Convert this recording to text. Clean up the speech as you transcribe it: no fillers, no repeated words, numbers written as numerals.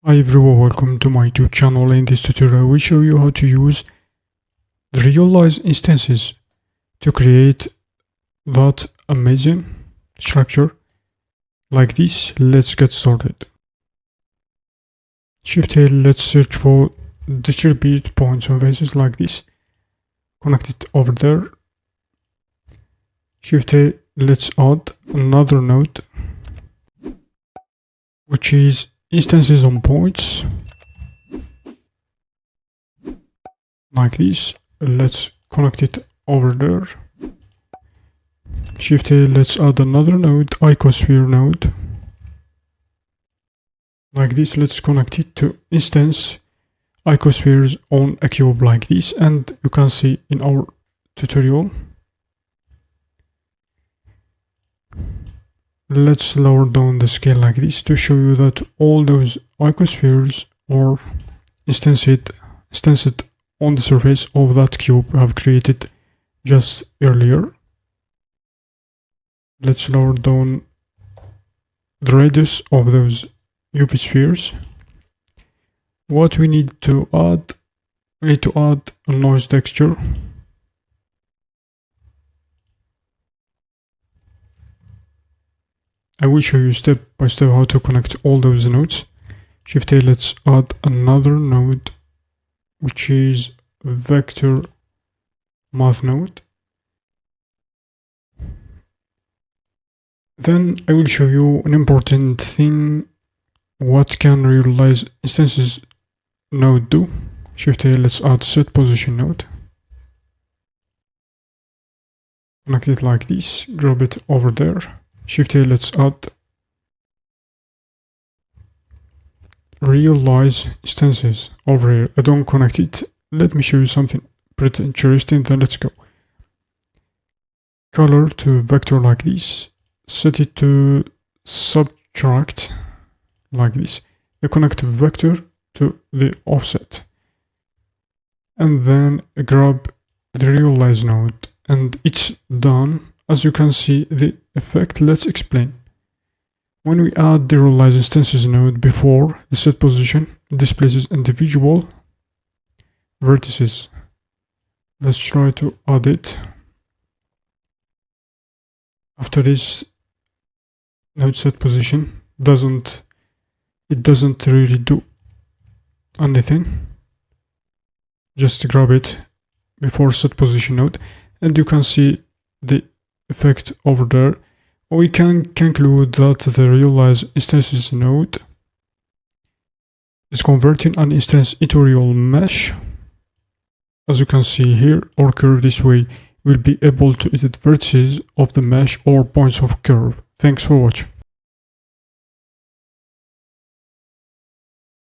Hi everyone, welcome to my YouTube channel. In this tutorial I will show you how to use the realized instances to create that amazing structure like this. Let's get started. Shift A, let's search for distribute points on faces like this. Connect it over there. Shift A, let's add another node which is instances on points like this. Let's connect it over there. Shift A, let's add another node, icosphere node like this. Let's connect it to instance icospheres on a cube like this, and you can see in our tutorial. Let's lower down the scale like this to show you that all those icospheres are instanced on the surface of that cube we have created just earlier. Let's lower down the radius of those UV spheres. What we need to add, we need to add a noise texture. I will show you step by step how to connect all those nodes. Shift A, let's add another node which is vector math node. Then I will show you an important thing. What can realize instances node do? Shift A, let's add set position node. Connect it like this, grab it over there. Shift A, let's add realize instances over here. I don't connect it. Let me show you something pretty interesting. Then let's go. Color to vector like this. Set it to subtract like this. You connect vector to the offset. And then grab the realize node. And it's done. As you can see the effect, let's explain. When we add the realize instances node before the set position, it displaces individual vertices. Let's try to add it. After this, node set position doesn't really do anything. Just grab it before set position node, and you can see the effect over there. We can conclude that the realize instances node is converting an instance into a real mesh. As you can see here, or curve this way, we'll be able to edit vertices of the mesh or points of curve. Thanks for watching.